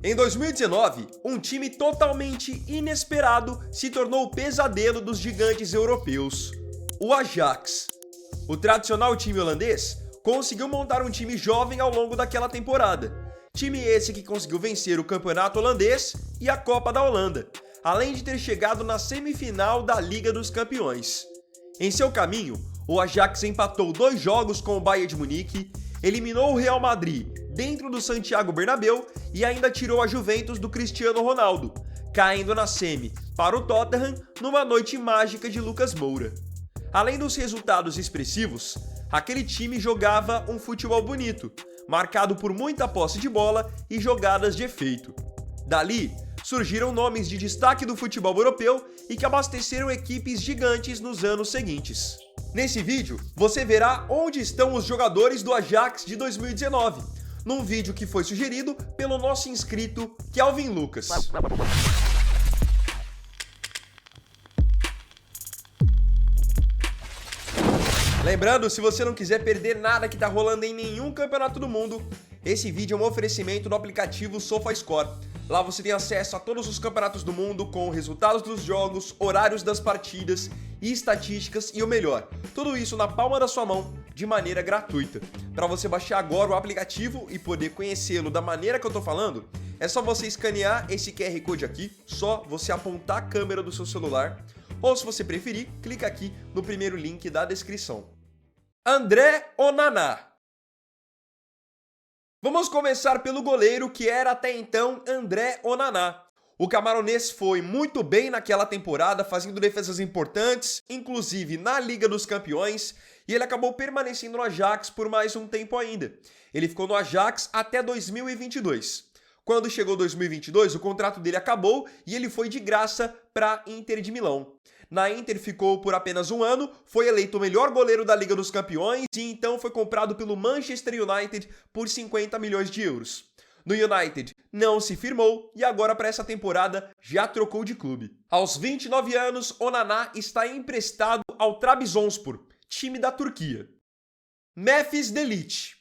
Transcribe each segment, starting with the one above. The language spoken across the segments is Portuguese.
Em 2019, um time totalmente inesperado se tornou o pesadelo dos gigantes europeus, o Ajax. O tradicional time holandês conseguiu montar um time jovem ao longo daquela temporada. Time esse que conseguiu vencer o campeonato holandês e a Copa da Holanda, além de ter chegado na semifinal da Liga dos Campeões. Em seu caminho, o Ajax empatou 2 jogos com o Bayern de Munique, eliminou o Real Madrid dentro do Santiago Bernabéu e ainda tirou a Juventus do Cristiano Ronaldo, caindo na semi para o Tottenham numa noite mágica de Lucas Moura. Além dos resultados expressivos, aquele time jogava um futebol bonito, marcado por muita posse de bola e jogadas de efeito. Dali, surgiram nomes de destaque do futebol europeu e que abasteceram equipes gigantes nos anos seguintes. Nesse vídeo, você verá onde estão os jogadores do Ajax de 2019, num vídeo que foi sugerido pelo nosso inscrito Kelvin Lucas. Lembrando, se você não quiser perder nada que tá rolando em nenhum campeonato do mundo, esse vídeo é um oferecimento do aplicativo SofaScore. Lá você tem acesso a todos os campeonatos do mundo com resultados dos jogos, horários das partidas e estatísticas e o melhor, tudo isso na palma da sua mão de maneira gratuita. Para você baixar agora o aplicativo e poder conhecê-lo da maneira que eu tô falando, é só você escanear esse QR Code aqui, só você apontar a câmera do seu celular, ou se você preferir, clica aqui no primeiro link da descrição. André Onana. Vamos começar pelo goleiro que era até então André Onana. O camaronês foi muito bem naquela temporada, fazendo defesas importantes, inclusive na Liga dos Campeões, e ele acabou permanecendo no Ajax por mais um tempo ainda. Ele ficou no Ajax até 2022. Quando chegou 2022, o contrato dele acabou e ele foi de graça para Inter de Milão. Na Inter ficou por apenas um ano, foi eleito o melhor goleiro da Liga dos Campeões e então foi comprado pelo Manchester United por 50 milhões de euros. No United não se firmou e agora para essa temporada já trocou de clube. Aos 29 anos, Onana está emprestado ao Trabzonspor, time da Turquia. Memphis Delic.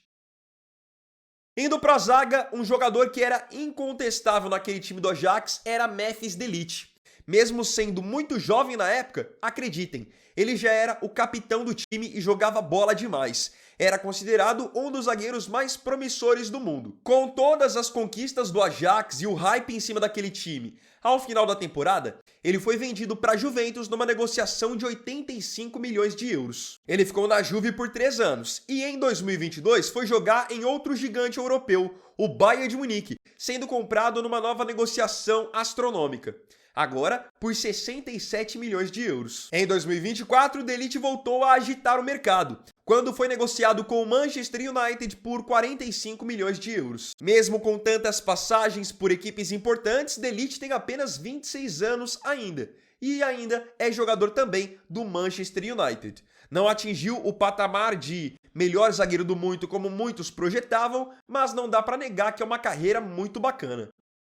Indo para a zaga, um jogador que era incontestável naquele time do Ajax era Memphis Delic. Mesmo sendo muito jovem na época, acreditem, ele já era o capitão do time e jogava bola demais. Era considerado um dos zagueiros mais promissores do mundo. Com todas as conquistas do Ajax e o hype em cima daquele time, ao final da temporada, ele foi vendido para a Juventus numa negociação de 85 milhões de euros. Ele ficou na Juve por 3 anos e em 2022 foi jogar em outro gigante europeu, o Bayern de Munique, sendo comprado numa nova negociação astronômica. Agora por 67 milhões de euros. Em 2024, o Delic voltou a agitar o mercado, quando foi negociado com o Manchester United por 45 milhões de euros. Mesmo com tantas passagens por equipes importantes, Delic tem apenas 26 anos ainda, e ainda é jogador também do Manchester United. Não atingiu o patamar de melhor zagueiro do mundo como muitos projetavam, mas não dá para negar que é uma carreira muito bacana.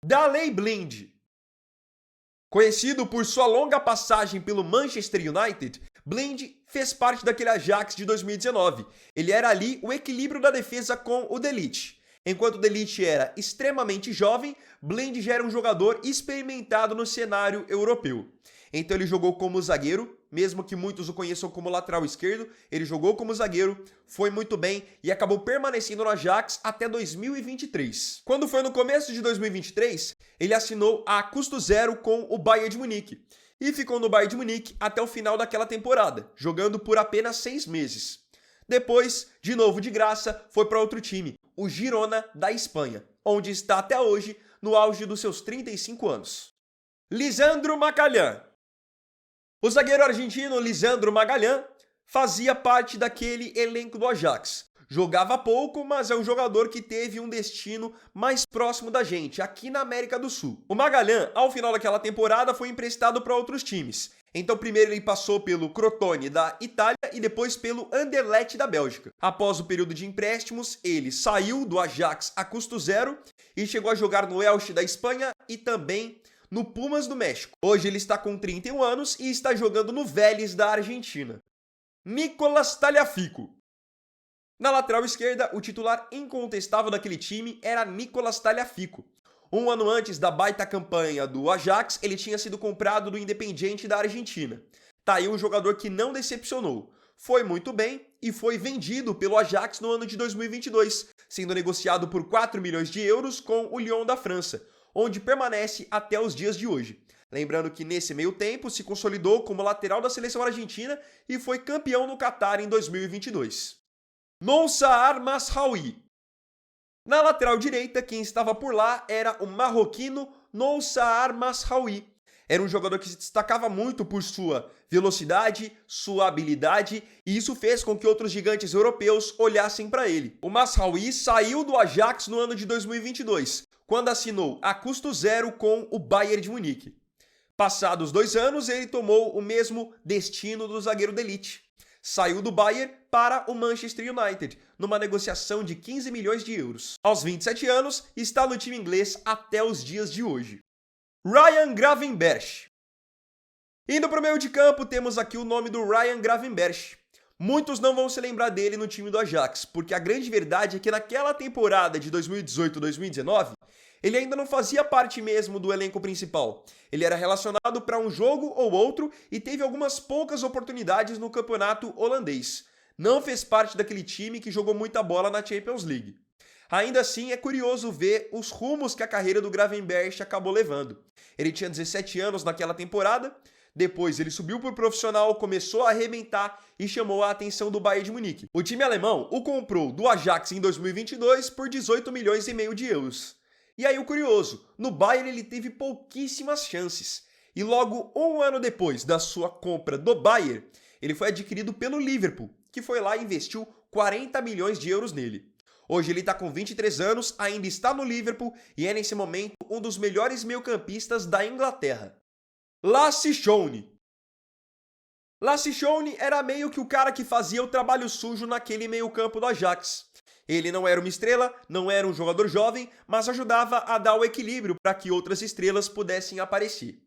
Daley Blind. Conhecido por sua longa passagem pelo Manchester United, Blind fez parte daquele Ajax de 2019. Ele era ali o equilíbrio da defesa com o Delic. Enquanto o Delic era extremamente jovem, Blind já era um jogador experimentado no cenário europeu. Então ele jogou como zagueiro, mesmo que muitos o conheçam como lateral esquerdo, ele jogou como zagueiro, foi muito bem e acabou permanecendo no Ajax até 2023. Quando foi no começo de 2023, ele assinou a custo zero com o Bayern de Munique e ficou no Bayern de Munique até o final daquela temporada, jogando por apenas 6 meses. Depois, de novo de graça, foi para outro time, o Girona da Espanha, onde está até hoje no auge dos seus 35 anos. Lisandro Magalhães. O zagueiro argentino Lisandro Magalhães fazia parte daquele elenco do Ajax. Jogava pouco, mas é um jogador que teve um destino mais próximo da gente, aqui na América do Sul. O Magalhães, ao final daquela temporada, foi emprestado para outros times. Então primeiro ele passou pelo Crotone da Itália e depois pelo Anderlecht da Bélgica. Após o período de empréstimos, ele saiu do Ajax a custo zero e chegou a jogar no Elche da Espanha e também no Pumas do México. Hoje ele está com 31 anos e está jogando no Vélez da Argentina. Nicolas Tagliafico. Na lateral esquerda, o titular incontestável daquele time era Nicolas Tagliafico. Um ano antes da baita campanha do Ajax, ele tinha sido comprado do Independiente da Argentina. Tá aí um jogador que não decepcionou. Foi muito bem e foi vendido pelo Ajax no ano de 2022, sendo negociado por 4 milhões de euros com o Lyon da França, onde permanece até os dias de hoje. Lembrando que nesse meio tempo se consolidou como lateral da seleção argentina e foi campeão no Catar em 2022. Noussair Mazraoui. Na lateral direita, quem estava por lá era o marroquino Noussair Mazraoui. Era um jogador que se destacava muito por sua velocidade, sua habilidade, e isso fez com que outros gigantes europeus olhassem para ele. O Mazraoui saiu do Ajax no ano de 2022, quando assinou a custo zero com o Bayern de Munique. Passados 2 anos, ele tomou o mesmo destino do zagueiro de elite. Saiu do Bayern para o Manchester United, numa negociação de 15 milhões de euros. Aos 27 anos, está no time inglês até os dias de hoje. Ryan Gravenberch. Indo para o meio de campo, temos aqui o nome do Ryan Gravenberch. Muitos não vão se lembrar dele no time do Ajax, porque a grande verdade é que naquela temporada de 2018-2019, ele ainda não fazia parte mesmo do elenco principal. Ele era relacionado para um jogo ou outro e teve algumas poucas oportunidades no campeonato holandês. Não fez parte daquele time que jogou muita bola na Champions League. Ainda assim, é curioso ver os rumos que a carreira do Gravenberch acabou levando. Ele tinha 17 anos naquela temporada, depois ele subiu para o profissional, começou a arrebentar e chamou a atenção do Bayern de Munique. O time alemão o comprou do Ajax em 2022 por 18 milhões e meio de euros. E aí o curioso, no Bayern ele teve pouquíssimas chances. E logo um ano depois da sua compra do Bayern, ele foi adquirido pelo Liverpool, que foi lá e investiu 40 milhões de euros nele. Hoje ele está com 23 anos, ainda está no Liverpool e é nesse momento um dos melhores meio-campistas da Inglaterra. Lasse Schöne. Lasse Schöne era meio que o cara que fazia o trabalho sujo naquele meio-campo do Ajax. Ele não era uma estrela, não era um jogador jovem, mas ajudava a dar o equilíbrio para que outras estrelas pudessem aparecer.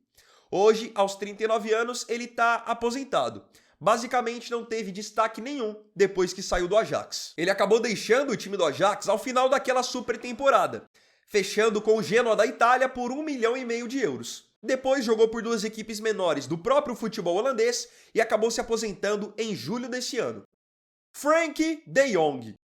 Hoje, aos 39 anos, ele está aposentado. Basicamente não teve destaque nenhum depois que saiu do Ajax. Ele acabou deixando o time do Ajax ao final daquela super temporada, fechando com o Genoa da Itália por 1,5 milhão de euros. Depois jogou por 2 equipes menores do próprio futebol holandês e acabou se aposentando em julho desse ano. Frenkie de Jong.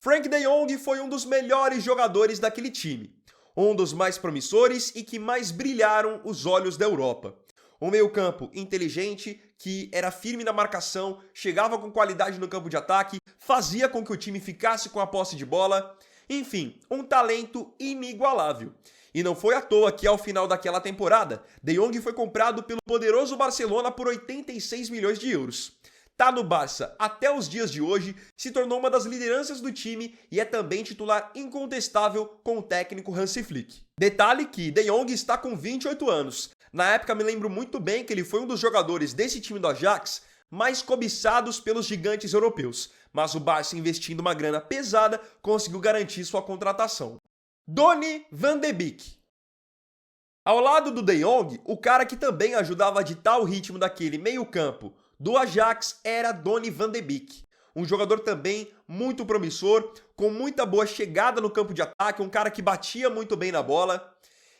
Frenkie de Jong foi um dos melhores jogadores daquele time, um dos mais promissores e que mais brilharam os olhos da Europa. Um meio-campo inteligente, que era firme na marcação, chegava com qualidade no campo de ataque, fazia com que o time ficasse com a posse de bola. Enfim, um talento inigualável. E não foi à toa que ao final daquela temporada, De Jong foi comprado pelo poderoso Barcelona por 86 milhões de euros. Tá no Barça até os dias de hoje, se tornou uma das lideranças do time e é também titular incontestável com o técnico Hansi Flick. Detalhe que De Jong está com 28 anos. Na época me lembro muito bem que ele foi um dos jogadores desse time do Ajax mais cobiçados pelos gigantes europeus, mas o Barça, investindo uma grana pesada, conseguiu garantir sua contratação. Donny van de Beek. Ao lado do De Jong, o cara que também ajudava a ditar o ritmo daquele meio-campo do Ajax era Donny van de Beek. Um jogador também muito promissor, com muita boa chegada no campo de ataque, um cara que batia muito bem na bola.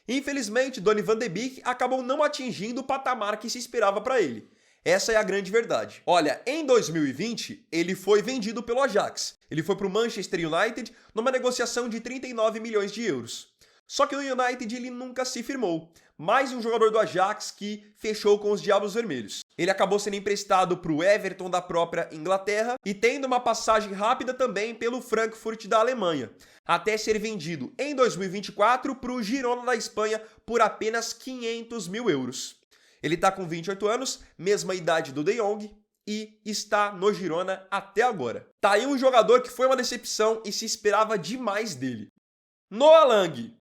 Infelizmente, Donny van de Beek acabou não atingindo o patamar que se esperava para ele. Essa é a grande verdade. Olha, em 2020, ele foi vendido pelo Ajax. Ele foi para o Manchester United numa negociação de 39 milhões de euros. Só que no United ele nunca se firmou. Mais um jogador do Ajax que fechou com os Diabos Vermelhos. Ele acabou sendo emprestado para o Everton da própria Inglaterra e tendo uma passagem rápida também pelo Frankfurt da Alemanha, até ser vendido em 2024 para o Girona da Espanha por apenas 500 mil euros. Ele está com 28 anos, mesma idade do De Jong, e está no Girona até agora. Tá aí um jogador que foi uma decepção e se esperava demais dele. Noah Lang.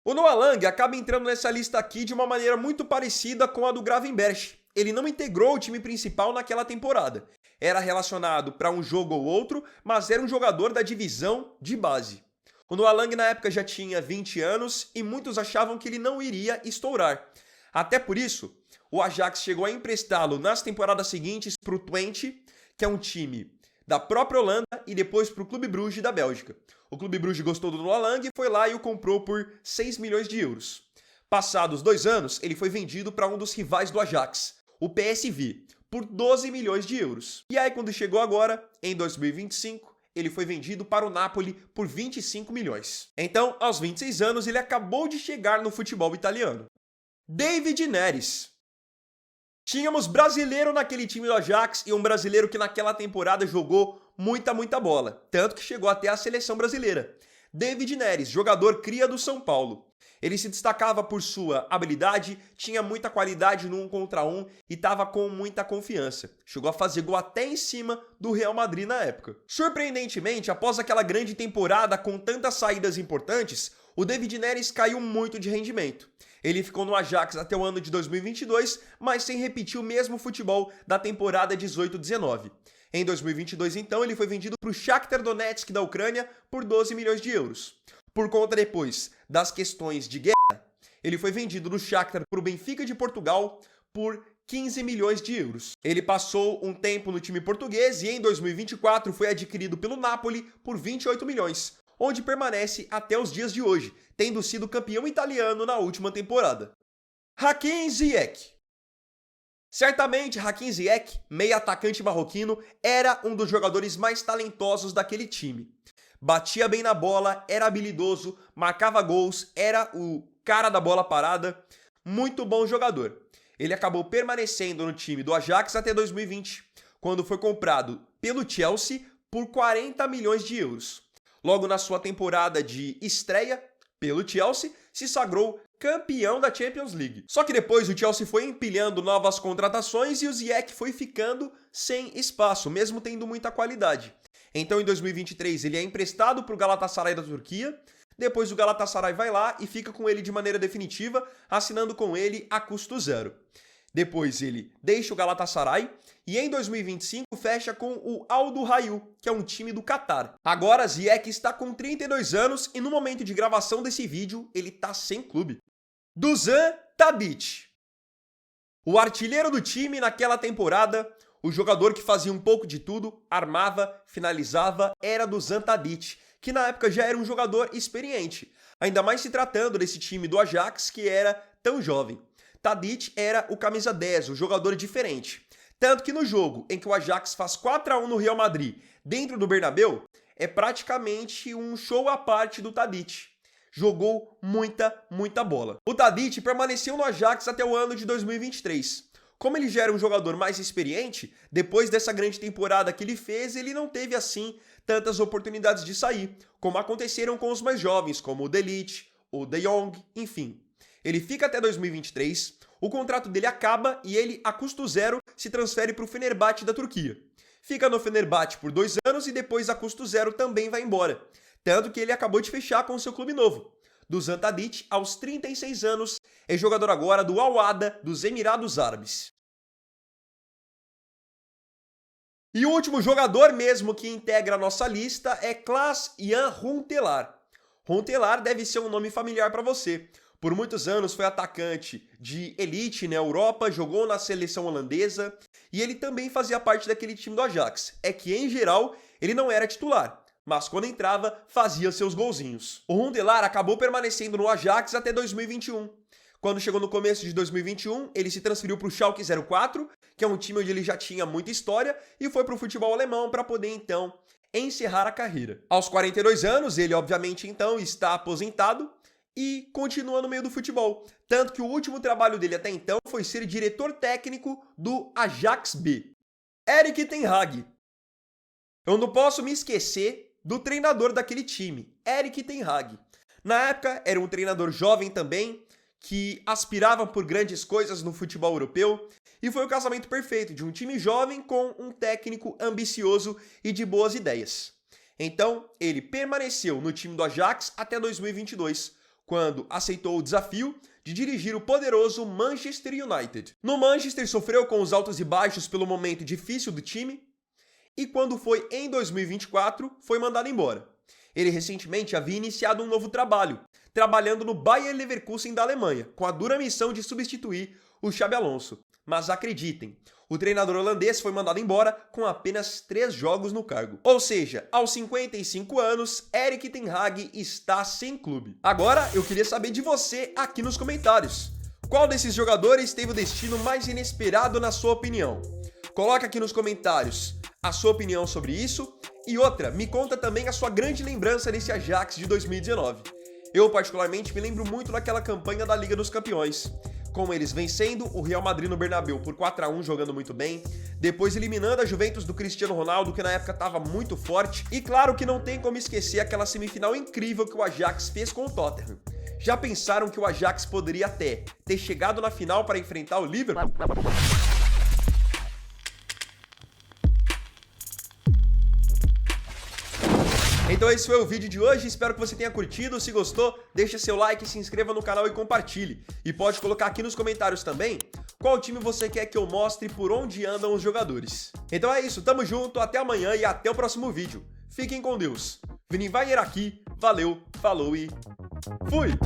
O Noah Lang acaba entrando nessa lista aqui de uma maneira muito parecida com a do Gravenberch. Ele não integrou o time principal naquela temporada. Era relacionado para um jogo ou outro, mas era um jogador da divisão de base. O Noah Lang na época já tinha 20 anos e muitos achavam que ele não iria estourar. Até por isso, o Ajax chegou a emprestá-lo nas temporadas seguintes para o Twente, que é um time da própria Holanda e depois para o Clube Brugge da Bélgica. O Clube Brugge gostou do Noah Lang e foi lá e o comprou por 6 milhões de euros. Passados 2 anos, ele foi vendido para um dos rivais do Ajax, o PSV, por 12 milhões de euros. E aí, quando chegou agora, em 2025, ele foi vendido para o Napoli por 25 milhões. Então, aos 26 anos, ele acabou de chegar no futebol italiano. David Neres. Tínhamos brasileiro naquele time do Ajax e um brasileiro que naquela temporada jogou muita bola, tanto que chegou até a seleção brasileira. David Neres, jogador cria do São Paulo. Ele se destacava por sua habilidade, tinha muita qualidade no 1 contra 1 e estava com muita confiança. Chegou a fazer gol até em cima do Real Madrid na época. Surpreendentemente, após aquela grande temporada com tantas saídas importantes, o David Neres caiu muito de rendimento. Ele ficou no Ajax até o ano de 2022, mas sem repetir o mesmo futebol da temporada 18-19. Em 2022, então, ele foi vendido para o Shakhtar Donetsk da Ucrânia por 12 milhões de euros. Por conta depois das questões de guerra, ele foi vendido do Shakhtar para o Benfica de Portugal por 15 milhões de euros. Ele passou um tempo no time português e em 2024 foi adquirido pelo Napoli por 28 milhões, onde permanece até os dias de hoje, tendo sido campeão italiano na última temporada. Hakim Ziyech. Certamente, Hakim Ziyech, meia atacante marroquino, era um dos jogadores mais talentosos daquele time. Batia bem na bola, era habilidoso, marcava gols, era o cara da bola parada, muito bom jogador. Ele acabou permanecendo no time do Ajax até 2020, quando foi comprado pelo Chelsea por 40 milhões de euros. Logo na sua temporada de estreia pelo Chelsea, se sagrou campeão da Champions League. Só que depois o Chelsea foi empilhando novas contratações e o Ziyech foi ficando sem espaço, mesmo tendo muita qualidade. Então, em 2023, ele é emprestado para o Galatasaray da Turquia. Depois o Galatasaray vai lá e fica com ele de maneira definitiva, assinando com ele a custo zero. Depois ele deixa o Galatasaray e em 2025 fecha com o Al Duhail, que é um time do Catar. Agora Ziyech está com 32 anos e no momento de gravação desse vídeo ele está sem clube. Dusan Tadic. O artilheiro do time naquela temporada, o jogador que fazia um pouco de tudo, armava, finalizava, era Dusan Tadic, que na época já era um jogador experiente, ainda mais se tratando desse time do Ajax que era tão jovem. Tadic era o camisa 10, o jogador diferente. Tanto que no jogo em que o Ajax faz 4-1 no Real Madrid, dentro do Bernabéu, é praticamente um show à parte do Tadic. Jogou muita bola. O Tadic permaneceu no Ajax até o ano de 2023. Como ele já era um jogador mais experiente, depois dessa grande temporada que ele fez, ele não teve assim tantas oportunidades de sair, como aconteceram com os mais jovens, como o De Ligt, o De Jong, enfim. Ele fica até 2023, o contrato dele acaba e ele, a custo zero, se transfere para o Fenerbahçe da Turquia. Fica no Fenerbahçe por 2 anos e depois a custo zero também vai embora. Tanto que ele acabou de fechar com o seu clube novo. Dusan Tadic, aos 36 anos, é jogador agora do Al Wahda dos Emirados Árabes. E o último jogador mesmo que integra a nossa lista é Klaas-Jan Huntelaar. Huntelaar deve ser um nome familiar para você. Por muitos anos foi atacante de elite na Europa, jogou na seleção holandesa e ele também fazia parte daquele time do Ajax. É que, em geral, ele não era titular, mas quando entrava, fazia seus golzinhos. O Huntelaar acabou permanecendo no Ajax até 2021. Quando chegou no começo de 2021, ele se transferiu para o Schalke 04, que é um time onde ele já tinha muita história, e foi para o futebol alemão para poder, então, encerrar a carreira. Aos 42 anos, ele, obviamente, então, está aposentado, e continua no meio do futebol. Tanto que o último trabalho dele até então foi ser diretor técnico do Ajax B. Erik ten Hag. Eu não posso me esquecer do treinador daquele time, Erik ten Hag. Na época era um treinador jovem também, que aspirava por grandes coisas no futebol europeu, e foi o casamento perfeito de um time jovem com um técnico ambicioso e de boas ideias. Então, ele permaneceu no time do Ajax até 2022, quando aceitou o desafio de dirigir o poderoso Manchester United. No Manchester sofreu com os altos e baixos pelo momento difícil do time e quando foi em 2024 foi mandado embora. Ele recentemente havia iniciado um novo trabalho, trabalhando no Bayer Leverkusen da Alemanha, com a dura missão de substituir o Xabi Alonso. Mas acreditem, O treinador holandês foi mandado embora com apenas 3 jogos no cargo. Ou seja, aos 55 anos, Erik ten Hag está sem clube. Agora, eu queria saber de você aqui nos comentários. Qual desses jogadores teve o destino mais inesperado na sua opinião? Coloca aqui nos comentários a sua opinião sobre isso. E outra, me conta também a sua grande lembrança desse Ajax de 2019. Eu, particularmente, me lembro muito daquela campanha da Liga dos Campeões, com eles vencendo o Real Madrid no Bernabéu por 4-1, jogando muito bem, depois eliminando a Juventus do Cristiano Ronaldo, que na época estava muito forte, e claro que não tem como esquecer aquela semifinal incrível que o Ajax fez com o Tottenham. Já pensaram que o Ajax poderia até ter chegado na final para enfrentar o Liverpool? Então esse foi o vídeo de hoje, espero que você tenha curtido. Se gostou, deixa seu like, se inscreva no canal e compartilhe. E pode colocar aqui nos comentários também qual time você quer que eu mostre por onde andam os jogadores. Então é isso, tamo junto, até amanhã e até o próximo vídeo. Fiquem com Deus. Vini Wagner aqui, valeu, falou e fui!